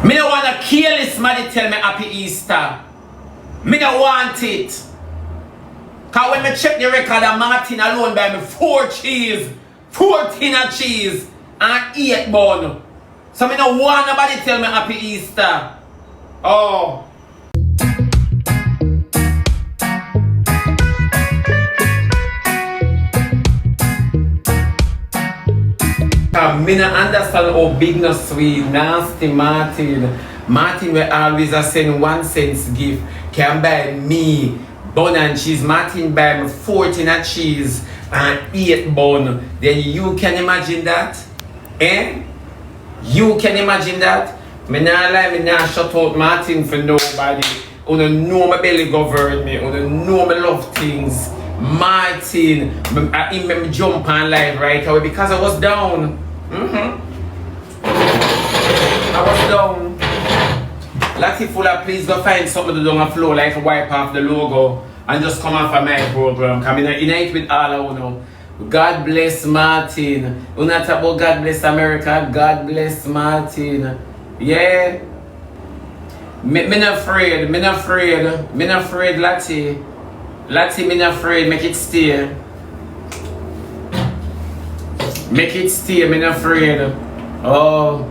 Me don't want to kill this man tell me happy Easter. Me don't want it. Cause when me check the record of Martin alone buy me 4 cheese, 4 tin of cheese, and 8 bun. So me don't want nobody tell me happy Easter. Oh. Me no understand how big no sweet, nasty Martin. Martin will always send 1 cent gift. Can buy me bun and cheese. Martin buy me 4 tin of cheese and 8 bun. Then you can imagine that? Eh? You can imagine that? Me nah lie, me nah shut out Martin for nobody. You don't know my belly govern me. You don't know me love things. Martin, I made me jump on live right away because I was down. I was down. Latifula, please go find somebody to do a flow like a wipe off the logo and just come off of my program. Come in unite with all of you know. God bless Martin. You not about God bless America. God bless Martin. Yeah. Me not afraid. Me not afraid. Me not afraid, Lati. Lati, me not afraid. Make it stay. Make it stay, me not afraid. Oh.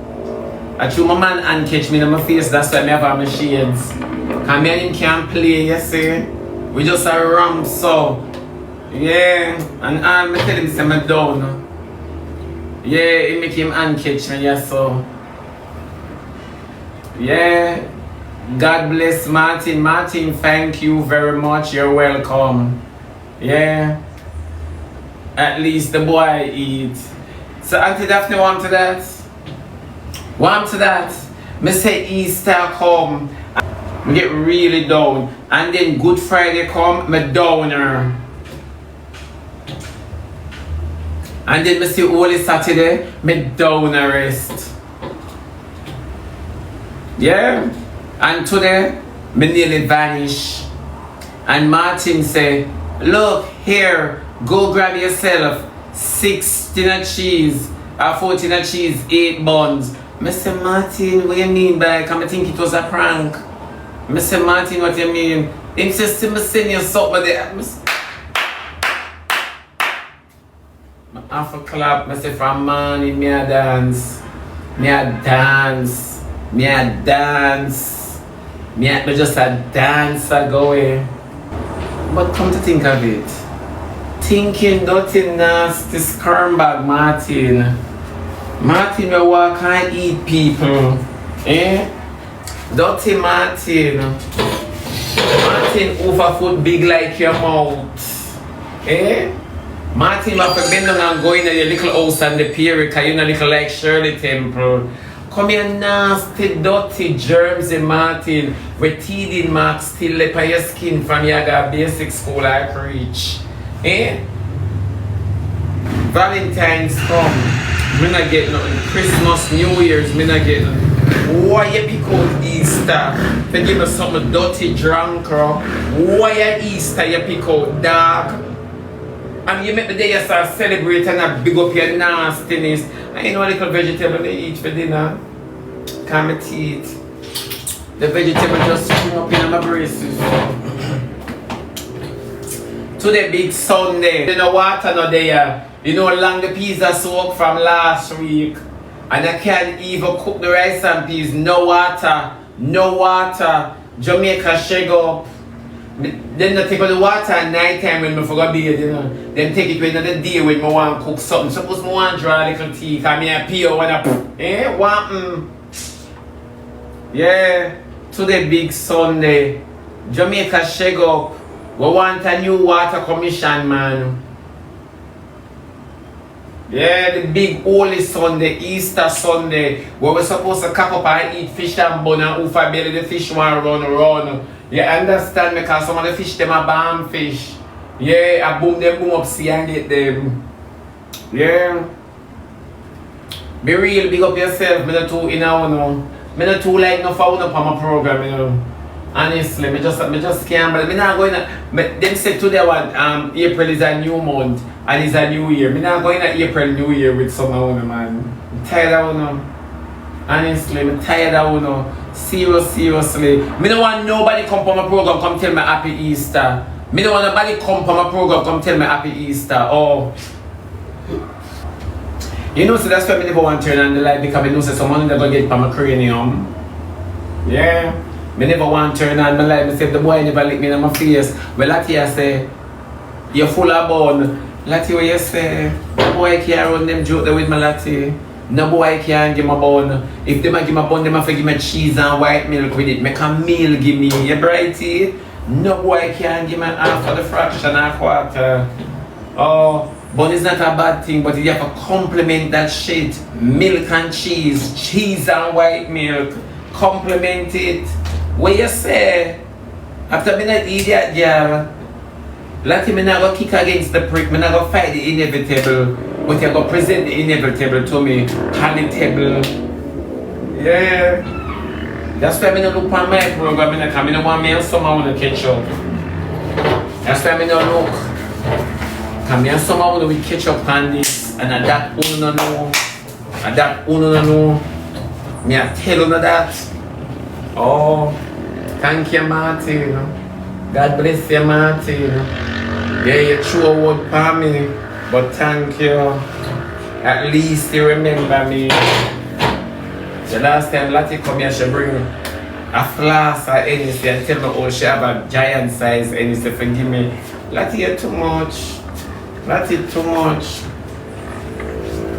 I chew my man and catch me in my face, that's why I have my shades. Cause me and him can't play, you see. We just a ramp so. Yeah. And all me tell him say me down. Yeah, it make him and catch me, yeah so. Yeah. God bless Martin. Martin, thank you very much. You're welcome. Yeah. At least the boy eat. So Auntie Daphne want to that? Want to that? Me say Easter come, me get really down. And then Good Friday come, me downer. And then me say Holy Saturday, me downer rest. Yeah? And today, me nearly vanish. And Martin say, look here, go grab yourself 6 tin of cheese, or 4 tin of cheese, 8 buns. I say, Martin, what you mean by? Cause I think it was a prank. I say, Martin, what you mean? Him says, me send you something there. I have to clap. I say, from morning, me a dance. Me a dance. Me a dance. Me just a dance a go away. But come to think of it, thinking dirty nasty scumbag Martin. Martin will walk and eat people. Eh? Dirty Martin. Martin overfoot big like your mouth. Eh? Martin will have to bend down and go in your little house and the period because you're not little like Shirley Temple. Come here nasty, dirty germs in Martin. With teething marks still left on your skin from your basic school I preach. Eh? Valentine's come. Me not get nothing. Christmas, New Year's, me not get nothing. Why you pick out Easter? They give me something dirty drunk, why you Easter you pick out dog? And you make the day you start celebrating and big up your nastiness. And you know a little vegetable they eat for dinner? Can't my teeth. The vegetable just spring up in my braces. Today big Sunday. You know water no there. You know long the pizza soak from last week. And I can't even cook the rice and peas. No water. No water. Jamaica shake up. Then they take out the water at night time when I forgot bathe, you know. Then take it when another day when I want to cook something. Suppose I want to draw a little tea. Because I pee when I want Yeah. Today big Sunday. Jamaica shake up. We want a new water commission, man. Yeah, the big Holy Sunday, Easter Sunday, where we're supposed to cock up and eat fish and bun and oof a belly the fish want run. You understand me? Because some of the fish them are bomb fish. Yeah, I boom up see and get them. Yeah. Be real, big up yourself. Me not too in a no. Me not too like no for up on my program, you know. Honestly, me just can't. But me not going to. Them say today what April is a new month and it's a new year. Me not going to April New Year with some man. I'm tired of them. Honestly, I'm tired of uno. Seriously. Me don't want nobody come from my program come tell me happy Easter. Me don't want nobody come from my program come tell me happy Easter. Oh. You know, so that's why I never want to turn on the light because I know so someone never get from my cranium. Yeah. I never want to turn on my light. I say the boy never lick me in my face. Well, Lati I say, you're full of bone. Lati what you say, the boy can't run them joke with my Lati. No boy can give me a bun. If they give me a bun, they have to give me cheese and white milk with it. Make a meal give me, you brighty. No boy can give me half of the fraction or quarter. Oh, bun is not a bad thing, but you have to complement that shit. Milk and cheese and white milk. Complement it. What you say? After being an idiot, girl, Lati, me not go kick against the prick, me not go fight the inevitable. But you go present the inevitable to me, palatable. Yeah. That's why I don't look on my program, I don't want me and someone want to catch up. That's why I don't look. Because me and someone want to catch up on this, and that uno know. And that uno know. Me I tell you that. Oh, thank you, Martin. God bless you, Martin. Yeah, you threw a word for me. But thank you. At least you remember me. The last time Lati come here, she bring a flask of anything and tell me oh she have a giant size anything. Forgive me. Lati, you're too much. Lati, too much.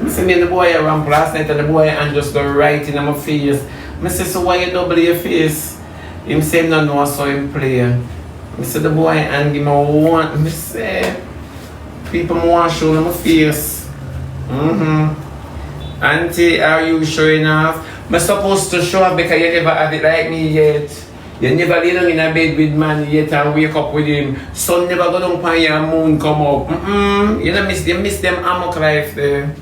I see me and the boy around last night and the boy and just go right in my face. I say, so why you double your face? Him say no, no, so him play. I say the boy and give me one. I say, people want to show them my face. Auntie, are you showing off? I'm supposed to show off because you never had it like me yet. You never lay down in a bed with man yet and wake up with him. Sun never go down on your moon come up. You miss them amok life there.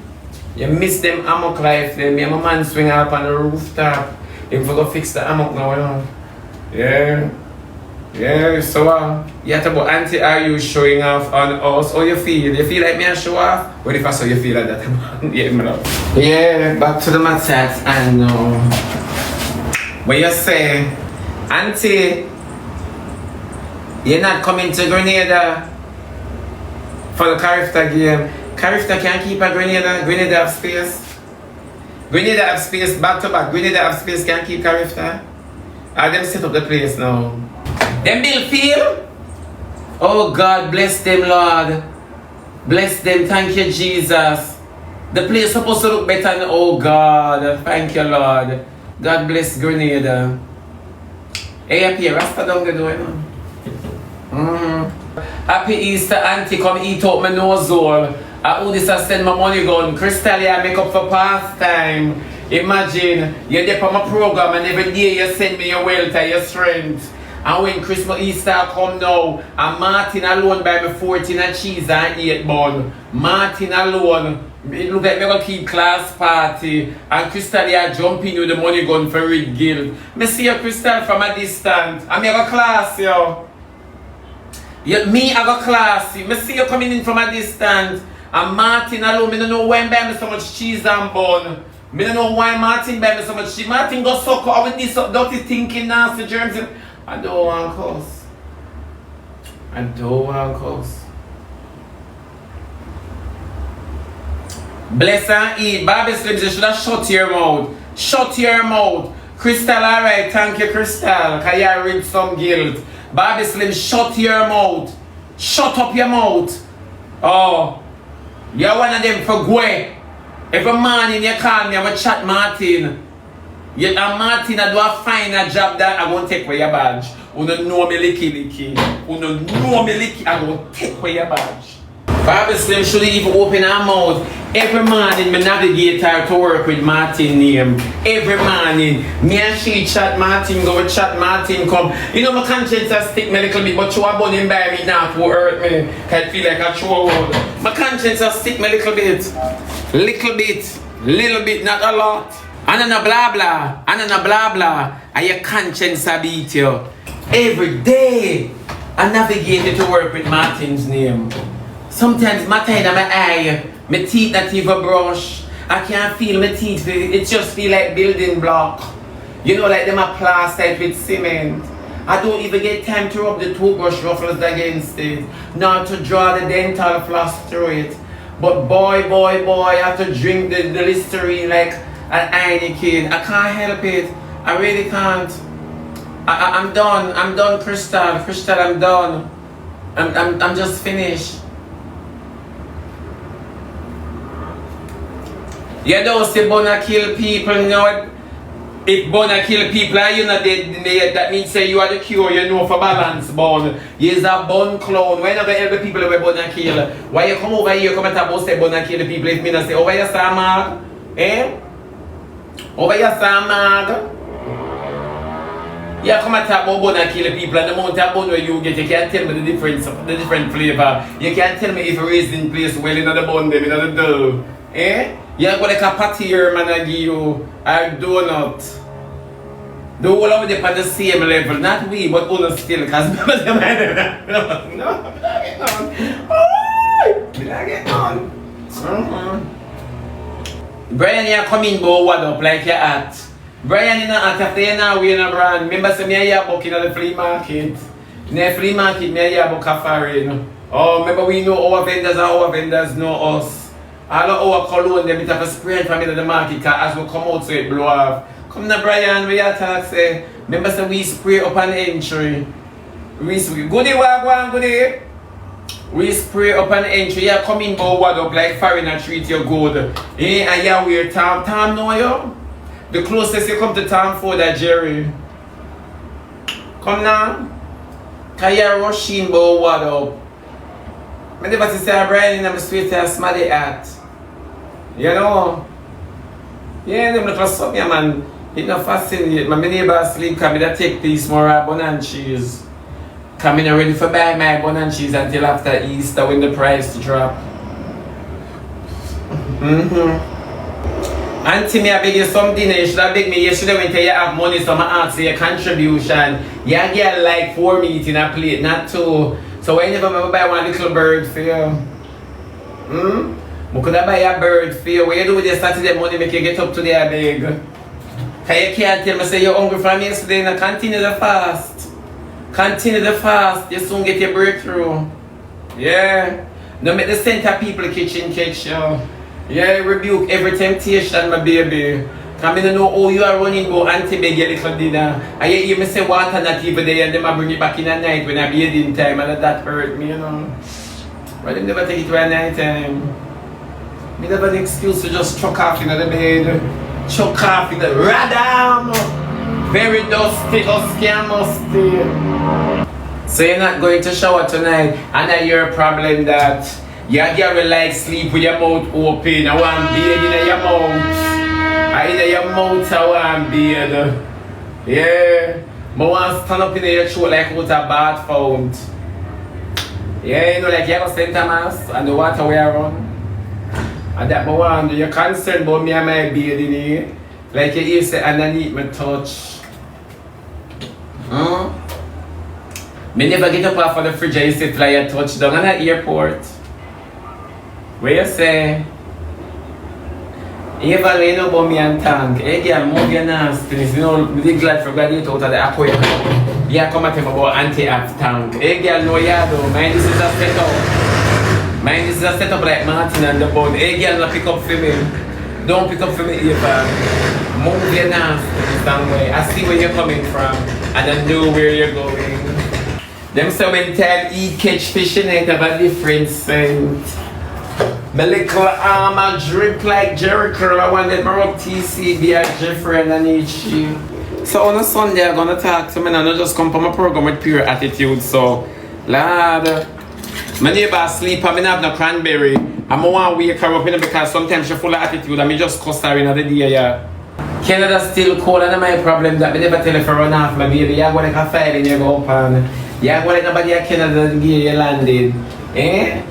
You miss them amok life there. Me and my man swing up on the rooftop. If we go fix the amok now, you know. Yeah. Yeah, so yeah, but Auntie, are you showing off on us? How you feel? You feel like me a show off? What if I saw you feel like that? Yeah, back to the matters and what you say, Auntie, you're not coming to Grenada for the Carifta game. Carifta can't keep a Grenada. Grenada have space. Grenada have space back to back. Grenada have space can't keep Carifta. I them set up the place now. Them bill feel? Oh God, bless them, Lord. Bless them, thank you, Jesus. The place supposed to look better than, oh God, thank you, Lord. God bless Grenada. Hey, up here, Rasta down the door, Happy Easter, Auntie, come eat out my nose hole. Who this I send my money gun? Crystal, I make up for pastime. Imagine, you're there for my program and every day you send me your wealth and your strength. And when Christmas Easter come now, and Martin alone buy me 14 and cheese and 8 bun. Martin alone, it look like we gonna keep class party. And Crystal here jumping with the money gun for Red Guild. Me see you Crystal from a distance. And me have a class yo. Me have a class. Me see you coming in from a distance. And Martin alone, me don't know why he buy me so much cheese and bun. Me don't know why Martin buy me so much cheese. Martin go suck out with this dirty thinking nasty germs. I don't want cuss. I don't want cuss. Bless and eat. Bobby Slims, you should have shut your mouth. Shut your mouth. Crystal, alright. Thank you, Crystal. Because you read some guilt. Bobby Slims, shut your mouth. Shut up your mouth. Oh. You're one of them for go. Every morning you call me, I'm a chat Martin. Yet Martin I do a fine job that I won't take away your badge. You don't know me licky. You don't know me licky, I won't take away your badge. Bobby Slim shouldn't even open her mouth. Every morning, me navigate her to work with Martin name. Every morning, me and she chat Martin, go chat Martin come. You know my conscience has stick me a little bit, but you are burning by me now to hurt me. I feel like I throw out. My conscience has stick me a little bit. Little bit, not a lot. And then a blah blah, and your conscience a beat you. Every day, I navigate it to work with Martin's name. Sometimes my time in my eye, my teeth not even brush. I can't feel my teeth. It just feel like building block. You know, like them are plastered with cement. I don't even get time to rub the toothbrush ruffles against it, nor to draw the dental floss through it. But boy, I have to drink the Listerine like an Heineken. I can't help it. I really can't. I'm done. I'm done, Crystal. Crystal, I'm done. I'm just finished. You know, say Bona kill people, you know. If Bona kill people and you're not dead, that means say you are the cure, you know, for balance, Bon. You're a Bon clown. Why not help the people who Bona kill? Why you come over here, come and talk about say Bona kill the people if me not say, over here, Samag? Eh? Over here, Samag? Yeah, come and talk about Bona kill the people and the amount of bone where you get, you can't tell me the different flavor. You can't tell me if you're raised in place well in the bone, them, in the dough. Eh? You're going to like a patty here, man, I give you a donut. The whole of them at the same level. Not we, but all still, because no, I get on. Oh, I get on. Brian, you're coming, but what up, like you're at. Brian, you're not at, after you're not wearing a brand. Remember, say, me and you book in the flea market. In the flea market, me and you book a foreign. Oh, remember, we know our vendors and our vendors know us. All of our cologne, they have a spray from in the market because as we come out so it blow off. Come now, Brian, we are talk say, remember say we spray up an entry. We spray, goodie wagwan, goodie. We spray up an entry, you come in but what up like foreigner treat you good. Eh, and you wear Tom know you? The closest you come to Tom for that Jerry. Come now. Cause you're rushing but what up? I never say Brian in the street and smarty at. You know? Yeah, them little something, man. It's not fascinating. My neighbor sleep, because I take piece more bun and cheese. Because I'm ready for buy my bun and cheese until after Easter when the price drop. Auntie, me I beg you something. You should have begged me yesterday when you have money, so I ask you a contribution. You get like 4 meat in a plate, not 2. So why you never buy one little bird for you? I could buy a bird for you. What you do with your Saturday money make you get up today a beg? Cause you can't tell me say you're hungry from yesterday and continue the fast. Continue the fast, you soon get your breakthrough. Yeah. Don't make the center people kitchen catch you. Yeah, rebuke every temptation, my baby. I don't know how you are running go auntie beg your little dinner. And you hear me say water not even there and then I bring it back in the night when I bathing time and that hurt me, you know. But they never take it to a night time. Me never an excuse to just chuck off in the bed. Chuck off in the radam. Very dusty, husky and musty. So you're not going to shower tonight and I hear a problem that you get like sleep with your mouth open. I want beard in your mouth. I in your mouth I want beard. Yeah. I want to stand up in your throat like with a bath fount. Yeah, you know, like you have a St. Thomas and the water we are on. And that I want, you're concerned about me and my beard in here. Like you used to underneath my touch. Me never get up off of the fridge and you say fly a touchdown at the airport. Where you say? You ever know about me and tank? Hey girl, move your nastiness. You know, I'm glad for graduate out of the aquarium. Yeah, come at him about anti-app tank. Hey girl, no yeah though. Mine this is a setup. Mine this is a setup like Martin and the bone. Hey girl, no pick up for me. Don't pick up for me Eva. Move your nastiness that way. I see where you're coming from. And I know where you're going. Them say when time eat catch fish in it have a different scent. My little arm a drip like Jericho. I wanted my rock TC be a Jeffrey and I need she. So on a Sunday I'm gonna talk to me and I just come from my program with pure attitude. So lad, my neighbor sleep and I have no cranberry. I'm want to wake her up in it because sometimes she's full of attitude and I just cuss her in the day. Yeah. Canada's still cold and my problem that I never tell her for run off my baby. You're going to fire and you go up and you're going to nobody at Canada and you landed. Eh?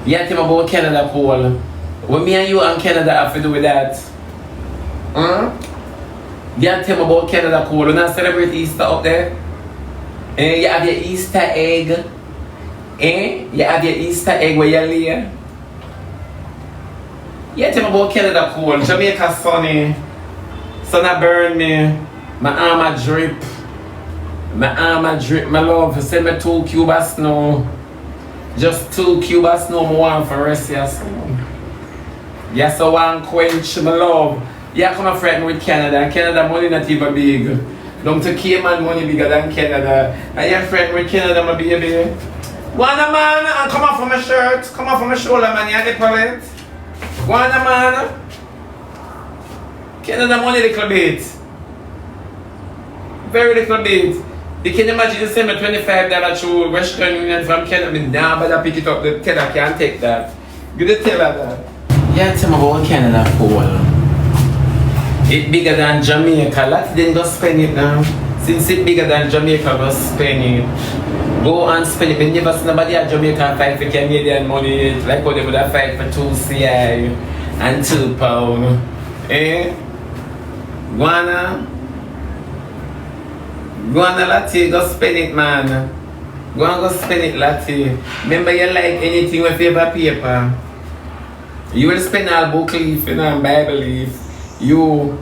You tell me about Canada cold. What me and you and Canada have to do with that? You tell me about Canada cold. You not celebrate Easter up there? Eh? You have your Easter egg. Eh? You have your Easter egg where you lay. Yeah, tell me about Canada cold. Jamaica sunny. Sun a burn me. My arm a drip. My love. Send me 2 cubes of snow. Just 2 cubes of snow, I want for rest of your yes, I want quench, my love. Yeah, come and frighten with Canada. Canada money not even big. Down to Cayman money bigger than Canada. And you're frightened with Canada, my baby. Wanna man, and come off from my shirt. Come off from my shoulder, man. You're the palette. Wanna man. Canada money little bit. Very little bit. You can imagine you send me $25 to Western Union from Canada. I mean, nah, but I pick it up. The teller can't take that. Give the teller that. Yeah, tell me about Canada cold. It's bigger than Jamaica. Let's then go spend it now. Since it's bigger than Jamaica, go spend it. Go and spend it. When never see nobody at Jamaica fight for Canadian money. Like how they would have fight for 2 CI and £2. Eh? Guana Latte, go spend it, man. Go spend it, Latte. Remember you like anything with favor paper. You will spend all book leaf, you know, and Bible leaf. You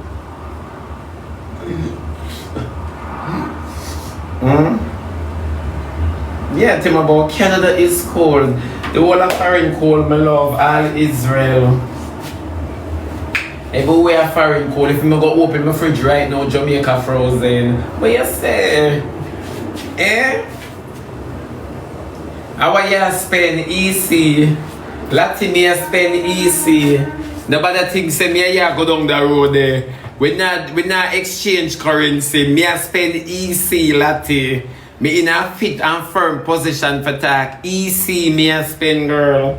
yeah, tell me about Canada is cold. The whole of foreign cold, my love, all Israel. Everywhere foreign cold. If I go open my fridge right now, Jamaica frozen. What you say? Eh? How you spend easy? Latin me spend easy. Nobody thinks say me a go down the road there. We not exchange currency. Me a spend easy, Latin. Me in a fit and firm position for talk. Easy me a spend, girl.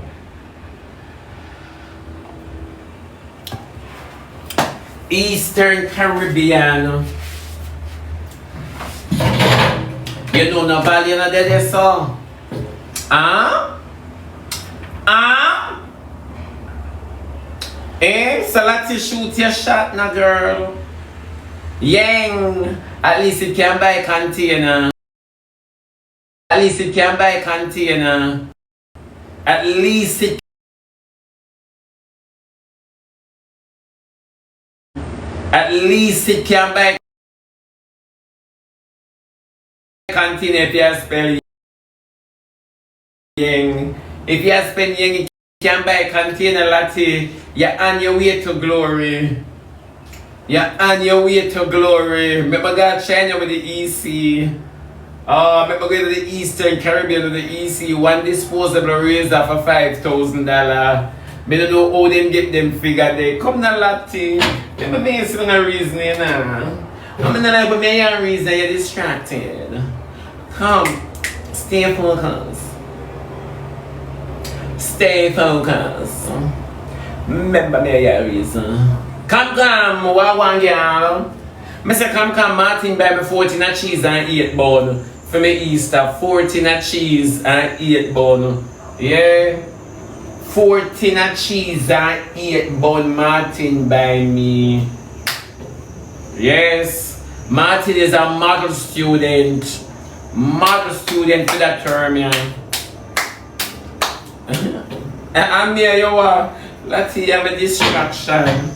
Eastern Caribbean. You know no value na there so. Eh? So let's shoot your shot na girl. Yang. At least it can buy a container. At least it can buy a container. At least it can buy a container if you spell yang. If you spend yang, you can buy a container latte. You're on your way to glory. You're on your way to glory. Remember God China with the EC. Remember going to the Eastern Caribbean with the EC. One disposable razor for $5,000. I don't know how them get them figure there. Come na latte. Let me make some reason now. I'm not like, but me a reason you're distracted. Come. Stay focused. Stay focused. Remember me a reason. Come, what one girl? I say come, Martin buy me 14 cheese and 8 bun. For me Easter, 14 cheese and 8 bun. Yeah. 14 cheese and 8 bun Martin buy me. Yes. Martin is a model student. Model student for that term, yeah. I'm here, let's see, have a distraction.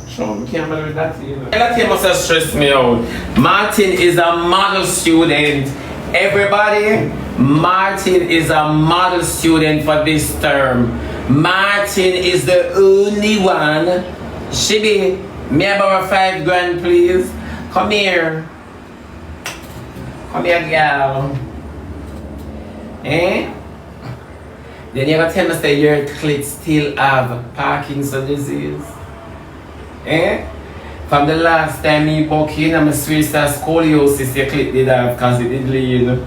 Show me camera with that, you know. That must have stressed me out. Martin is a model student. Everybody, Martin is a model student for this term. Martin is the only one. Shibi, me about $5,000, please. Come here. Come here, girl. Eh? Then you ever tell me say your clit still have Parkinson's disease? Eh? From the last time you broke in, I'm a Swiss scoliosis your clit did have because it did lead.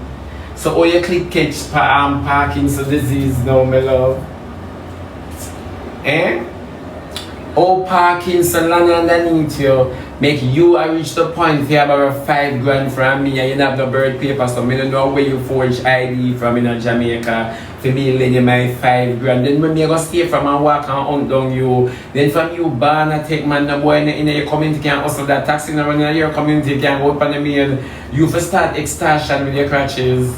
So all your clit catch Parkinson's disease now, my love. Eh? All Parkinson land underneath you make you reach the point you have about $5,000 from me and you don't have no birth paper, so I don't know where you forge ID from in Jamaica for me lend you my $5,000. Then when me go stay from and walk and hunt down you, then from you born and take man the boy in your community can hustle that taxi in your community can go up on the mail. You for start extortion with your crutches.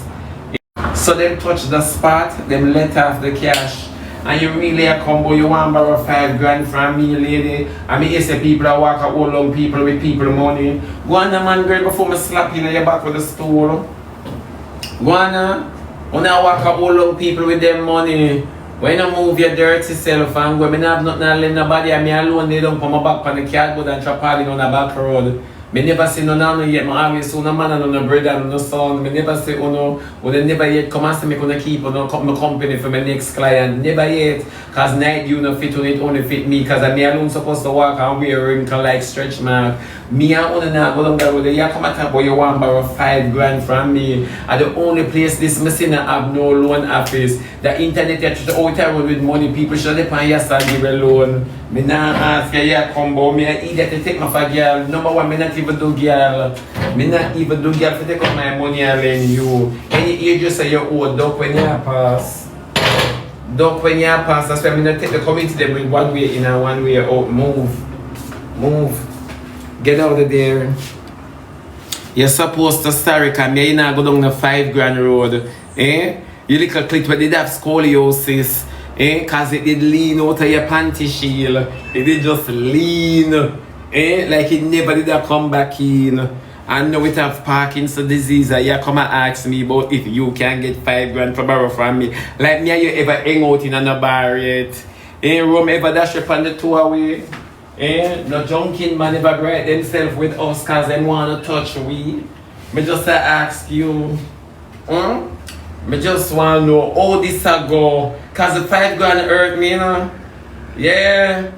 So them touch the spot, them let off the cash and you really a combo, you want to borrow 5 grand from me, lady. I mean, you say people that walk out all long people with people money. Go on, man, girl, before me slap you in your back with the stool. Go on, when I walk out all long people with them money. When you move your dirty self and when I have nothing to lend nobody, and me alone, they don't come back on the cardboard and trap all in on the back road. Me never see no nano yet, I always see no man and no brother and no son. Me never see no, they never yet come and say me gonna keep my company for my next client. Never yet, cause night you no fit on it, only fit me. Cause me alone supposed to walk and wear wrinkle like stretch mark. Me and only now go down there with you come at boy you want borrow 5 grand from me. And the only place this machine have no loan office. The internet you should out there with money, people should depend yes and give a loan. Me nah ask you combo, me I either to take my for girl. Number one, me not even do girl. Me not even do girl to take up my money and lend you. And you just say you owe duck when you pass. Duck when you pass, that's why me not take the committee them with one way in and one way out. Move. Get out of there. You're supposed to start because me not go down the 5 grand road. Eh? You little click where they have scoliosis. Cause it did lean out of your panty shield. It did just lean. Like it never did come back in. And now it have Parkinson's disease. You come and ask me about if you can get 5 grand for borrow from me. Like me, you ever hang out in a bar yet? Rome ever dash up on the 2 away? No junkin man ever bright themselves with us cause them wanna touch we. Me just ask you. Me just want to know how this a go. Cause the 5 grand hurt me, you know. Yeah.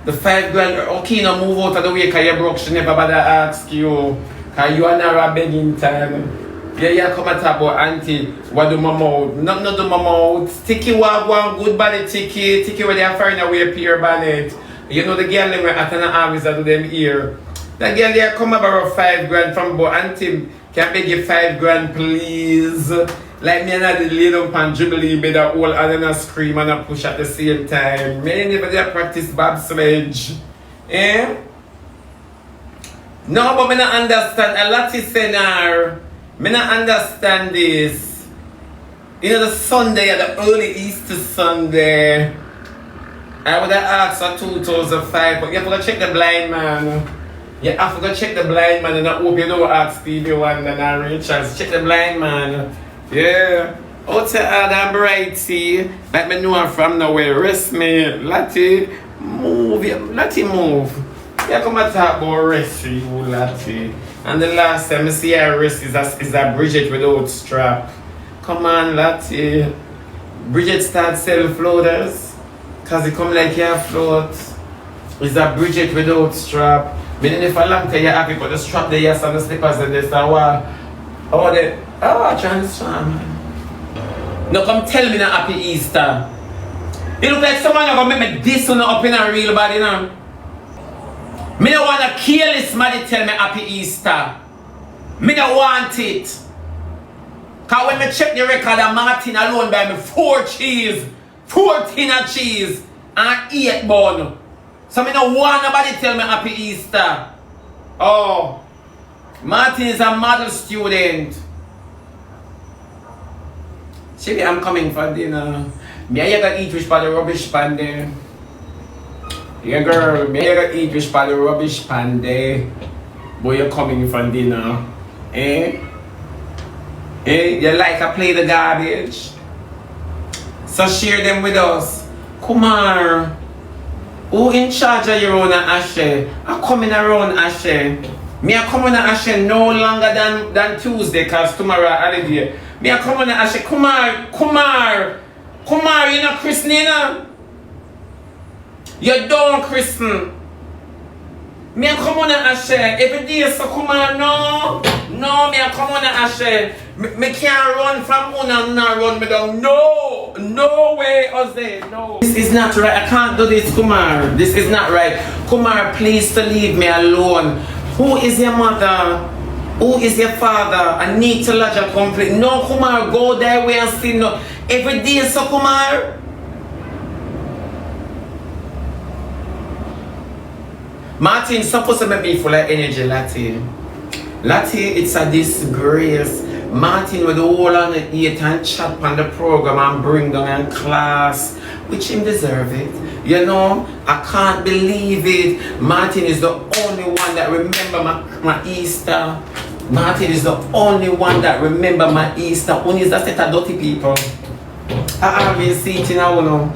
The 5 grand, okay, you know, move out of the way cause you broke, she never bother ask you. Cause you are not a begging time. Yeah, you come and talk about auntie, what do my mouth? Not do my mouth. Ticky what one good body ticky. Ticky where they are firing away peer bonnet. You know the girl them were at an office that do them here. The girl they come and borrow 5 grand from boy auntie. Can I beg you 5 grand please? Like me and I did lay down and dribble you better all and then I scream and I push at the same time. Me never did practice bobsledge. No, but me not understand. A lot is saying me not understand this. You know the Sunday, the early Easter Sunday. I would have asked for 2005, but you have to go check the blind man. You have to go check the blind man and I hope you don't ask Stevie Wonder and Richards. Check the blind man. Yeah. Outside Adam Bright, see. Let me know I'm from nowhere. Rest me. Lati, move. Lati, move. Yeah, come and talk about rest you, Lati. And the last time I see her rest is a Bridget without strap. Come on, Lati. Bridget starts selling floaters. Cause it come like your float. It's a Bridget without strap. Meaning if a long time you happy, but the strap there, yes, and the slippers and this and what. Transform. No, come tell me na happy Easter. It look like someone gonna make me this one up in a real body, you know. Me don't wanna kill this man tell me happy Easter. Me don't want it. Cause when me check the record of Martin alone buy me 4 cheese, 14 of cheese, and 8 bun. So me don't want nobody tell me happy Easter. Oh, Martin is a model student. Shibby, I'm coming for dinner. Me and you gonna eat fish by the rubbish pan there. Yeah, girl, me and you gonna eat fish by the rubbish pan there. Boy, you're coming for dinner. You like I play the garbage? So share them with us. Come on. Who in charge of your own Ashe? I'm coming around Ashe. Me are coming to Ashe no longer than Tuesday cause tomorrow holiday. Me are coming to Ashe. Kumar, you know Christian, you know? You don't Christian. Me are coming to Ashe. Every day so Kumar, no, me are coming to Ashe. Me can't run from one and not run me down. No way, Jose, no. This is not right. I can't do this, Kumar. This is not right. Kumar, please to leave me alone. Who is your mother? Who is your father? I need to lodge a complaint. No, Kumar, go that way and see no. Every day, so Kumar. Martin supposed to make me full of energy, Lati. Lati, it's a disgrace. Martin with the whole on the 8 and chat on the program and bring down in class, which him deserve it. You know, I can't believe it. Martin is the only one that remember my Easter. Martin is the only one that remember my Easter. Only is that set of dirty people. I have been sitting now, no.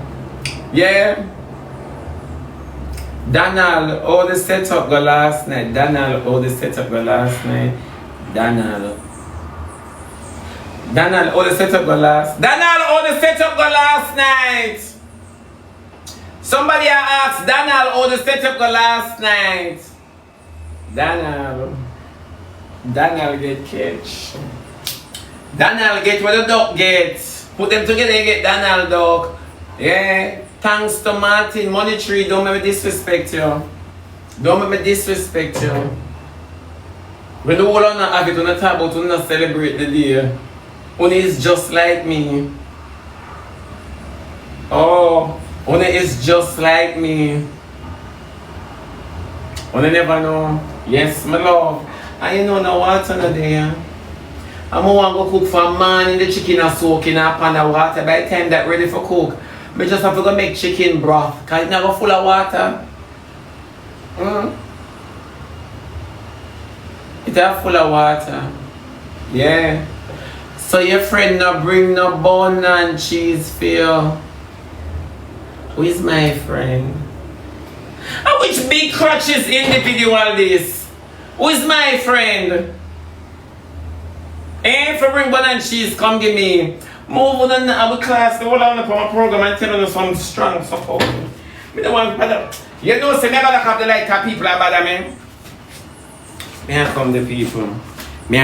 Yeah. Donald, all the setup go last night. Donald, all the setup go last night. Donald, all the setup go last. Donald, all the setup go last night. Somebody asked Donald, all the setup go last night. Donald get catch. Donald get where the duck gets. Put them together, you get Donald dog. Yeah. Thanks to Martin, Money Tree, don't make me disrespect you. Don't make me disrespect you. When the whole on have it, when I talk about when I celebrate the day, when is just like me. Oh, when it is just like me. When I never know. Yes, my love. And you know no water no there. I'm going to go cook for a man in the chicken and soaking up on the water. By the time that ready for cook, I just have to go make chicken broth because it's never full of water. It's full of water. Yeah. So your friend not bring no bun and cheese for you. Who is my friend? And which big crutches individual this? Who is my friend? If you bring bun and cheese, come give me. Move on our class, the whole on the program and tell you some strong support. Me don't want bother. You know, say me gotta have the like of people that bother me. Me have come the people. Me